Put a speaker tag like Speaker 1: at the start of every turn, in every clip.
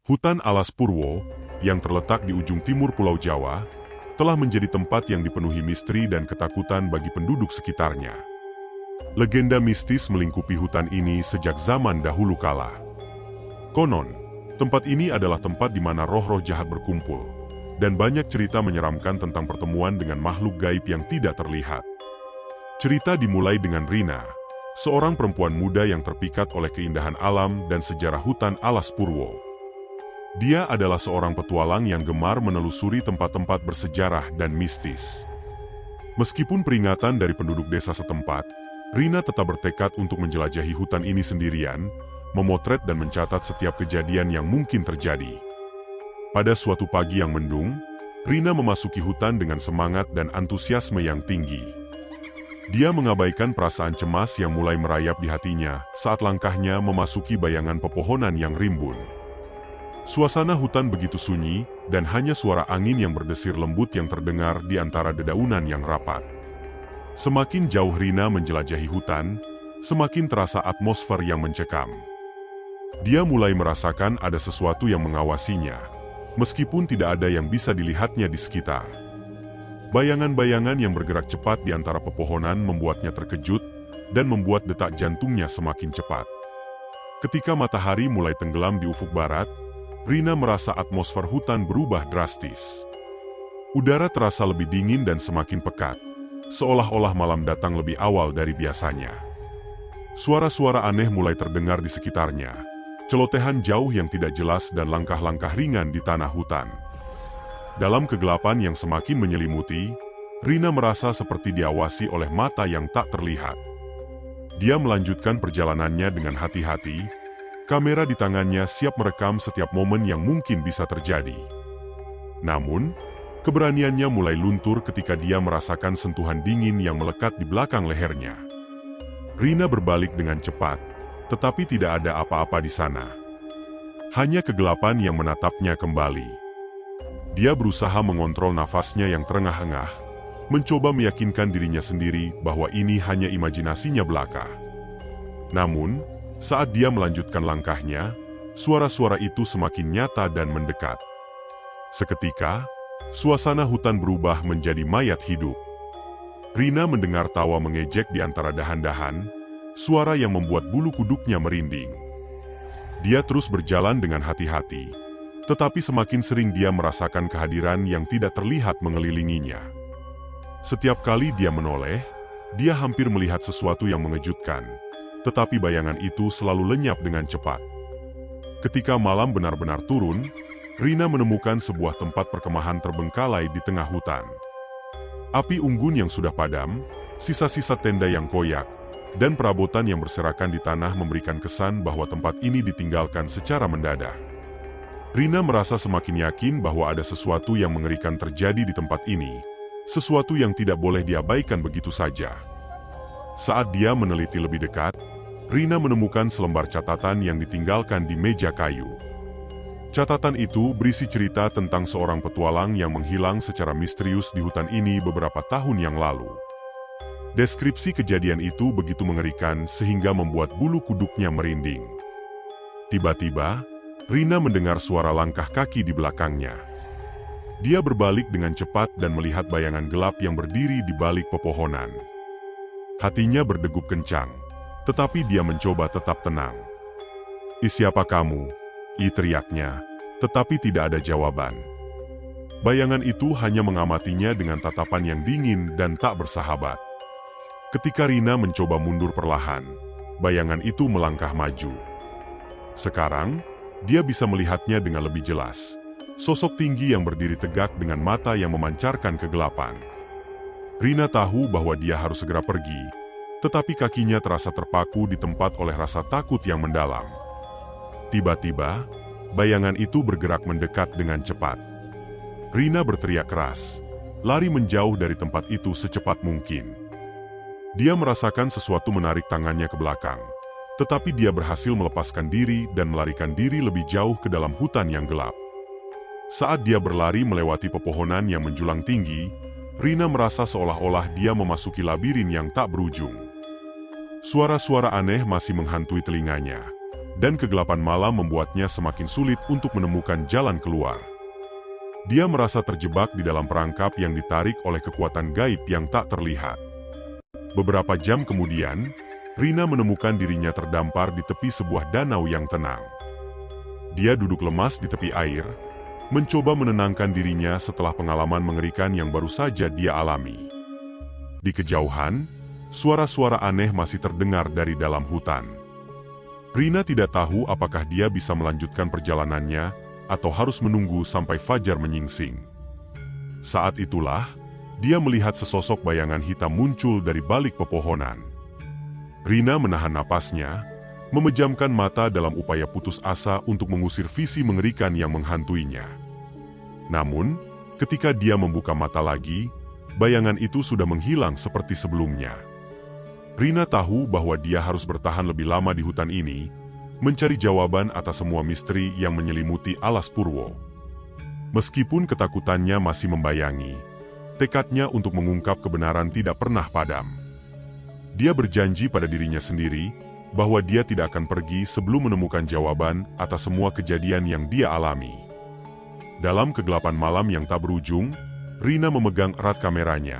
Speaker 1: Hutan Alas Purwo, yang terletak di ujung timur Pulau Jawa, telah menjadi tempat yang dipenuhi misteri dan ketakutan bagi penduduk sekitarnya. Legenda mistis melingkupi hutan ini sejak zaman dahulu kala. Konon, tempat ini adalah tempat di mana roh-roh jahat berkumpul, dan banyak cerita menyeramkan tentang pertemuan dengan makhluk gaib yang tidak terlihat. Cerita dimulai dengan Rina, seorang perempuan muda yang terpikat oleh keindahan alam dan sejarah hutan Alas Purwo. Dia adalah seorang petualang yang gemar menelusuri tempat-tempat bersejarah dan mistis. Meskipun peringatan dari penduduk desa setempat, Rina tetap bertekad untuk menjelajahi hutan ini sendirian, memotret dan mencatat setiap kejadian yang mungkin terjadi. Pada suatu pagi yang mendung, Rina memasuki hutan dengan semangat dan antusiasme yang tinggi. Dia mengabaikan perasaan cemas yang mulai merayap di hatinya saat langkahnya memasuki bayangan pepohonan yang rimbun. Suasana hutan begitu sunyi, dan hanya suara angin yang berdesir lembut yang terdengar di antara dedaunan yang rapat. Semakin jauh Rina menjelajahi hutan, semakin terasa atmosfer yang mencekam. Dia mulai merasakan ada sesuatu yang mengawasinya, meskipun tidak ada yang bisa dilihatnya di sekitar. Bayangan-bayangan yang bergerak cepat di antara pepohonan membuatnya terkejut, dan membuat detak jantungnya semakin cepat. Ketika matahari mulai tenggelam di ufuk barat, Rina merasa atmosfer hutan berubah drastis. Udara terasa lebih dingin dan semakin pekat, seolah-olah malam datang lebih awal dari biasanya. Suara-suara aneh mulai terdengar di sekitarnya, celotehan jauh yang tidak jelas dan langkah-langkah ringan di tanah hutan. Dalam kegelapan yang semakin menyelimuti, Rina merasa seperti diawasi oleh mata yang tak terlihat. Dia melanjutkan perjalanannya dengan hati-hati. Kamera di tangannya siap merekam setiap momen yang mungkin bisa terjadi. Namun, keberaniannya mulai luntur ketika dia merasakan sentuhan dingin yang melekat di belakang lehernya. Rina berbalik dengan cepat, tetapi tidak ada apa-apa di sana. Hanya kegelapan yang menatapnya kembali. Dia berusaha mengontrol nafasnya yang terengah-engah, mencoba meyakinkan dirinya sendiri bahwa ini hanya imajinasinya belaka. Namun, saat dia melanjutkan langkahnya, suara-suara itu semakin nyata dan mendekat. Seketika, suasana hutan berubah menjadi mayat hidup. Rina mendengar tawa mengejek di antara dahan-dahan, suara yang membuat bulu kuduknya merinding. Dia terus berjalan dengan hati-hati, tetapi semakin sering dia merasakan kehadiran yang tidak terlihat mengelilinginya. Setiap kali dia menoleh, dia hampir melihat sesuatu yang mengejutkan. Tetapi bayangan itu selalu lenyap dengan cepat. Ketika malam benar-benar turun, Rina menemukan sebuah tempat perkemahan terbengkalai di tengah hutan. Api unggun yang sudah padam, sisa-sisa tenda yang koyak, dan perabotan yang berserakan di tanah memberikan kesan bahwa tempat ini ditinggalkan secara mendadak. Rina merasa semakin yakin bahwa ada sesuatu yang mengerikan terjadi di tempat ini, sesuatu yang tidak boleh diabaikan begitu saja. Saat dia meneliti lebih dekat, Rina menemukan selembar catatan yang ditinggalkan di meja kayu. Catatan itu berisi cerita tentang seorang petualang yang menghilang secara misterius di hutan ini beberapa tahun yang lalu. Deskripsi kejadian itu begitu mengerikan sehingga membuat bulu kuduknya merinding. Tiba-tiba, Rina mendengar suara langkah kaki di belakangnya. Dia berbalik dengan cepat dan melihat bayangan gelap yang berdiri di balik pepohonan. Hatinya berdegup kencang, tetapi dia mencoba tetap tenang. "Siapa kamu?" teriaknya, tetapi tidak ada jawaban. Bayangan itu hanya mengamatinya dengan tatapan yang dingin dan tak bersahabat. Ketika Rina mencoba mundur perlahan, bayangan itu melangkah maju. Sekarang, dia bisa melihatnya dengan lebih jelas. Sosok tinggi yang berdiri tegak dengan mata yang memancarkan kegelapan. Rina tahu bahwa dia harus segera pergi, tetapi kakinya terasa terpaku di tempat oleh rasa takut yang mendalam. Tiba-tiba, bayangan itu bergerak mendekat dengan cepat. Rina berteriak keras, lari menjauh dari tempat itu secepat mungkin. Dia merasakan sesuatu menarik tangannya ke belakang, tetapi dia berhasil melepaskan diri dan melarikan diri lebih jauh ke dalam hutan yang gelap. Saat dia berlari melewati pepohonan yang menjulang tinggi, Rina merasa seolah-olah dia memasuki labirin yang tak berujung. Suara-suara aneh masih menghantui telinganya, dan kegelapan malam membuatnya semakin sulit untuk menemukan jalan keluar. Dia merasa terjebak di dalam perangkap yang ditarik oleh kekuatan gaib yang tak terlihat. Beberapa jam kemudian, Rina menemukan dirinya terdampar di tepi sebuah danau yang tenang. Dia duduk lemas di tepi air, mencoba menenangkan dirinya setelah pengalaman mengerikan yang baru saja dia alami. Di kejauhan, suara-suara aneh masih terdengar dari dalam hutan. Rina tidak tahu apakah dia bisa melanjutkan perjalanannya atau harus menunggu sampai fajar menyingsing. Saat itulah, dia melihat sesosok bayangan hitam muncul dari balik pepohonan. Rina menahan napasnya, memejamkan mata dalam upaya putus asa untuk mengusir visi mengerikan yang menghantuinya. Namun, ketika dia membuka mata lagi, bayangan itu sudah menghilang seperti sebelumnya. Rina tahu bahwa dia harus bertahan lebih lama di hutan ini, mencari jawaban atas semua misteri yang menyelimuti alas Purwo. Meskipun ketakutannya masih membayangi, tekadnya untuk mengungkap kebenaran tidak pernah padam. Dia berjanji pada dirinya sendiri bahwa dia tidak akan pergi sebelum menemukan jawaban atas semua kejadian yang dia alami. Dalam kegelapan malam yang tak berujung, Rina memegang erat kameranya,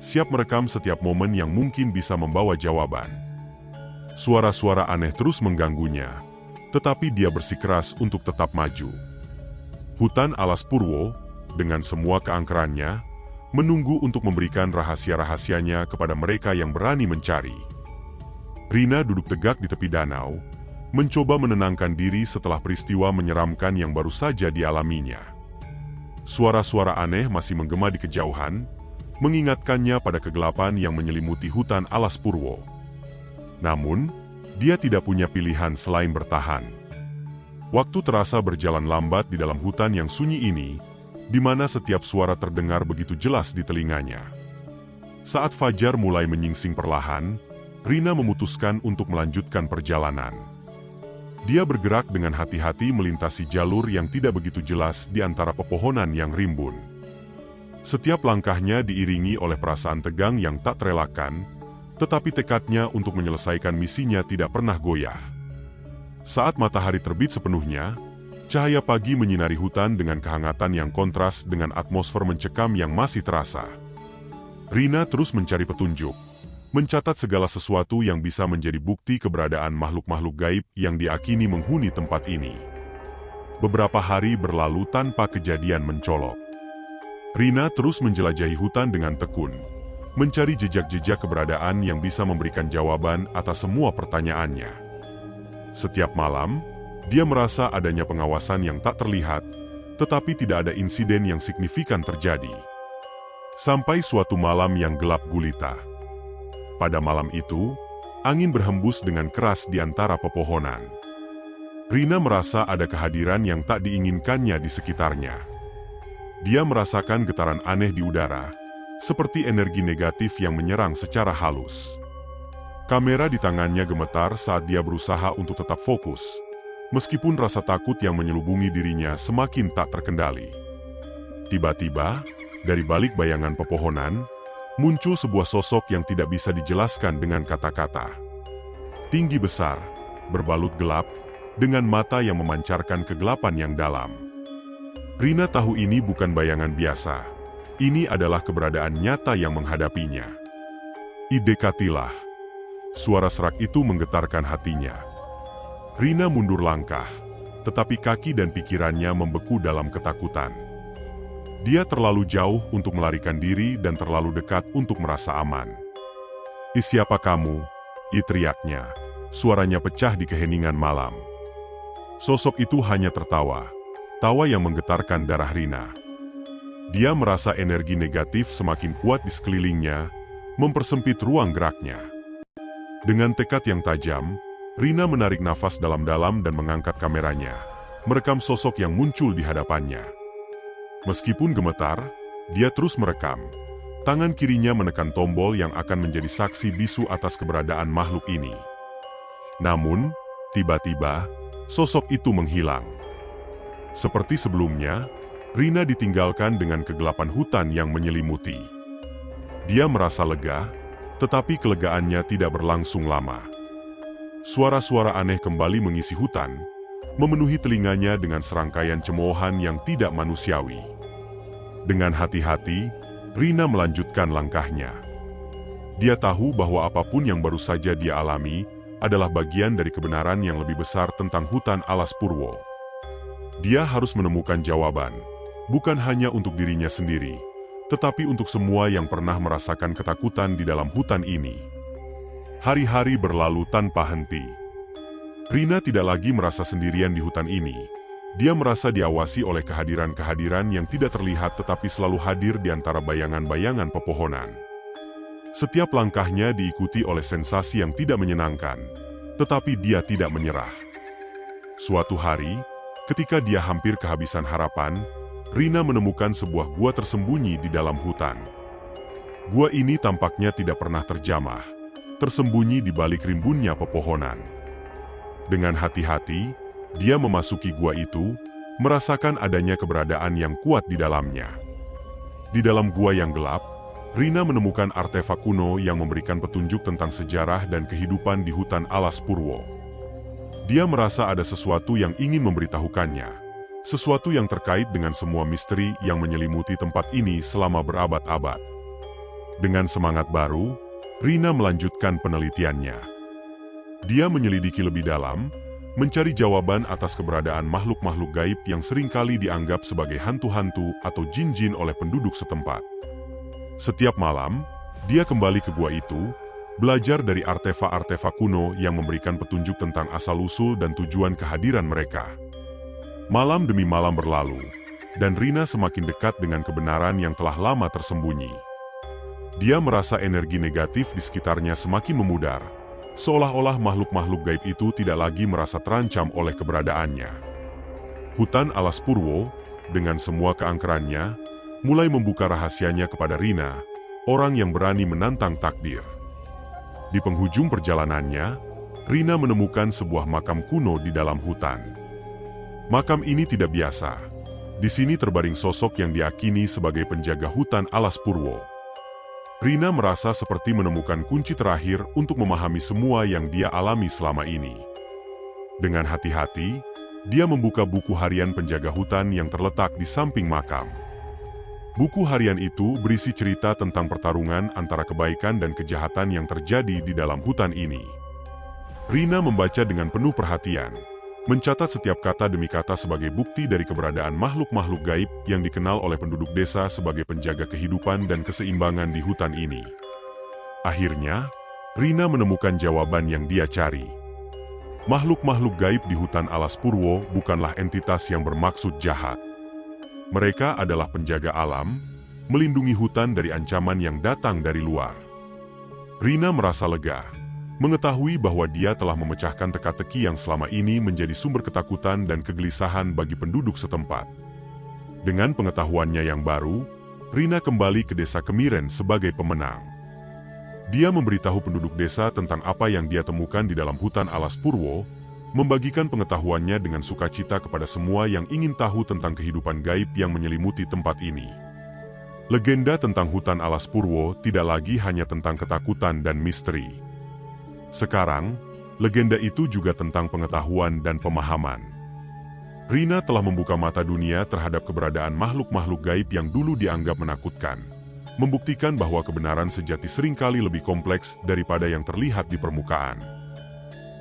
Speaker 1: siap merekam setiap momen yang mungkin bisa membawa jawaban. Suara-suara aneh terus mengganggunya, tetapi dia bersikeras untuk tetap maju. Hutan alas Purwo, dengan semua keangkerannya, menunggu untuk memberikan rahasia-rahasianya kepada mereka yang berani mencari. Rina duduk tegak di tepi danau, mencoba menenangkan diri setelah peristiwa menyeramkan yang baru saja dialaminya. Suara-suara aneh masih menggema di kejauhan, mengingatkannya pada kegelapan yang menyelimuti hutan alas Purwo. Namun, dia tidak punya pilihan selain bertahan. Waktu terasa berjalan lambat di dalam hutan yang sunyi ini, di mana setiap suara terdengar begitu jelas di telinganya. Saat fajar mulai menyingsing perlahan, Rina memutuskan untuk melanjutkan perjalanan. Dia bergerak dengan hati-hati melintasi jalur yang tidak begitu jelas di antara pepohonan yang rimbun. Setiap langkahnya diiringi oleh perasaan tegang yang tak terelakkan, tetapi tekadnya untuk menyelesaikan misinya tidak pernah goyah. Saat matahari terbit sepenuhnya, cahaya pagi menyinari hutan dengan kehangatan yang kontras dengan atmosfer mencekam yang masih terasa. Rina terus mencari petunjuk, mencatat segala sesuatu yang bisa menjadi bukti keberadaan makhluk-makhluk gaib yang diakini menghuni tempat ini. Beberapa hari berlalu tanpa kejadian mencolok. Rina terus menjelajahi hutan dengan tekun, mencari jejak-jejak keberadaan yang bisa memberikan jawaban atas semua pertanyaannya. Setiap malam, dia merasa adanya pengawasan yang tak terlihat, tetapi tidak ada insiden yang signifikan terjadi. Sampai suatu malam yang gelap gulita. Pada malam itu, angin berhembus dengan keras di antara pepohonan. Rina merasa ada kehadiran yang tak diinginkannya di sekitarnya. Dia merasakan getaran aneh di udara, seperti energi negatif yang menyerang secara halus. Kamera di tangannya gemetar saat dia berusaha untuk tetap fokus, meskipun rasa takut yang menyelubungi dirinya semakin tak terkendali. Tiba-tiba, dari balik bayangan pepohonan, muncul sebuah sosok yang tidak bisa dijelaskan dengan kata-kata. Tinggi besar, berbalut gelap, dengan mata yang memancarkan kegelapan yang dalam. Rina tahu ini bukan bayangan biasa. Ini adalah keberadaan nyata yang menghadapinya. Idekatilah. Suara serak itu menggetarkan hatinya. Rina mundur langkah, tetapi kaki dan pikirannya membeku dalam ketakutan. Dia terlalu jauh untuk melarikan diri dan terlalu dekat untuk merasa aman. "Siapa kamu?" teriaknya. Suaranya pecah di keheningan malam. Sosok itu hanya tertawa, tawa yang menggetarkan darah Rina. Dia merasa energi negatif semakin kuat di sekelilingnya, mempersempit ruang geraknya. Dengan tekad yang tajam, Rina menarik nafas dalam-dalam dan mengangkat kameranya, merekam sosok yang muncul di hadapannya. Meskipun gemetar, dia terus merekam. Tangan kirinya menekan tombol yang akan menjadi saksi bisu atas keberadaan makhluk ini. Namun, tiba-tiba, sosok itu menghilang. Seperti sebelumnya, Rina ditinggalkan dengan kegelapan hutan yang menyelimuti. Dia merasa lega, tetapi kelegaannya tidak berlangsung lama. suara-suara aneh kembali mengisi hutan, memenuhi telinganya dengan serangkaian cemoohan yang tidak manusiawi. Dengan hati-hati, Rina melanjutkan langkahnya. Dia tahu bahwa apapun yang baru saja dia alami adalah bagian dari kebenaran yang lebih besar tentang hutan alas Purwo. Dia harus menemukan jawaban, bukan hanya untuk dirinya sendiri, tetapi untuk semua yang pernah merasakan ketakutan di dalam hutan ini. Hari-hari berlalu tanpa henti. Rina tidak lagi merasa sendirian di hutan ini. Dia merasa diawasi oleh kehadiran-kehadiran yang tidak terlihat tetapi selalu hadir di antara bayangan-bayangan pepohonan. Setiap langkahnya diikuti oleh sensasi yang tidak menyenangkan, tetapi dia tidak menyerah. Suatu hari, ketika dia hampir kehabisan harapan, Rina menemukan sebuah gua tersembunyi di dalam hutan. Gua ini tampaknya tidak pernah terjamah, tersembunyi di balik rimbunnya pepohonan. Dengan hati-hati, dia memasuki gua itu, merasakan adanya keberadaan yang kuat di dalamnya. Di dalam gua yang gelap, Rina menemukan artefak kuno yang memberikan petunjuk tentang sejarah dan kehidupan di hutan alas Purwo. Dia merasa ada sesuatu yang ingin memberitahukannya, sesuatu yang terkait dengan semua misteri yang menyelimuti tempat ini selama berabad-abad. Dengan semangat baru, Rina melanjutkan penelitiannya. Dia menyelidiki lebih dalam, mencari jawaban atas keberadaan makhluk-makhluk gaib yang seringkali dianggap sebagai hantu-hantu atau jin-jin oleh penduduk setempat. Setiap malam, dia kembali ke gua itu, belajar dari artefak-artefak kuno yang memberikan petunjuk tentang asal-usul dan tujuan kehadiran mereka. Malam demi malam berlalu, dan Rina semakin dekat dengan kebenaran yang telah lama tersembunyi. Dia merasa energi negatif di sekitarnya semakin memudar, seolah-olah makhluk-makhluk gaib itu tidak lagi merasa terancam oleh keberadaannya. Hutan alas Purwo, dengan semua keangkerannya, mulai membuka rahasianya kepada Rina, orang yang berani menantang takdir. Di penghujung perjalanannya, Rina menemukan sebuah makam kuno di dalam hutan. Makam ini tidak biasa. Di sini terbaring sosok yang diyakini sebagai penjaga hutan alas Purwo. Rina merasa seperti menemukan kunci terakhir untuk memahami semua yang dia alami selama ini. Dengan hati-hati, dia membuka buku harian penjaga hutan yang terletak di samping makam. Buku harian itu berisi cerita tentang pertarungan antara kebaikan dan kejahatan yang terjadi di dalam hutan ini. Rina membaca dengan penuh perhatian, mencatat setiap kata demi kata sebagai bukti dari keberadaan makhluk-makhluk gaib yang dikenal oleh penduduk desa sebagai penjaga kehidupan dan keseimbangan di hutan ini. Akhirnya, Rina menemukan jawaban yang dia cari. Makhluk-makhluk gaib di hutan alas Purwo bukanlah entitas yang bermaksud jahat. Mereka adalah penjaga alam, melindungi hutan dari ancaman yang datang dari luar. Rina merasa lega, mengetahui bahwa dia telah memecahkan teka-teki yang selama ini menjadi sumber ketakutan dan kegelisahan bagi penduduk setempat. Dengan pengetahuannya yang baru, Rina kembali ke desa Kemiren sebagai pemenang. Dia memberitahu penduduk desa tentang apa yang dia temukan di dalam hutan alas Purwo, membagikan pengetahuannya dengan sukacita kepada semua yang ingin tahu tentang kehidupan gaib yang menyelimuti tempat ini. Legenda tentang hutan alas Purwo tidak lagi hanya tentang ketakutan dan misteri. Sekarang, legenda itu juga tentang pengetahuan dan pemahaman. Rina telah membuka mata dunia terhadap keberadaan makhluk-makhluk gaib yang dulu dianggap menakutkan, membuktikan bahwa kebenaran sejati seringkali lebih kompleks daripada yang terlihat di permukaan.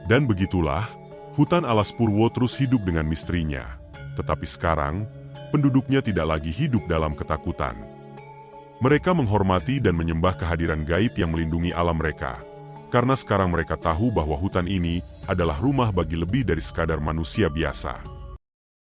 Speaker 1: Dan begitulah, hutan alas Purwo terus hidup dengan misterinya, tetapi sekarang, penduduknya tidak lagi hidup dalam ketakutan. Mereka menghormati dan menyembah kehadiran gaib yang melindungi alam mereka, karena sekarang mereka tahu bahwa hutan ini adalah rumah bagi lebih dari sekadar manusia biasa.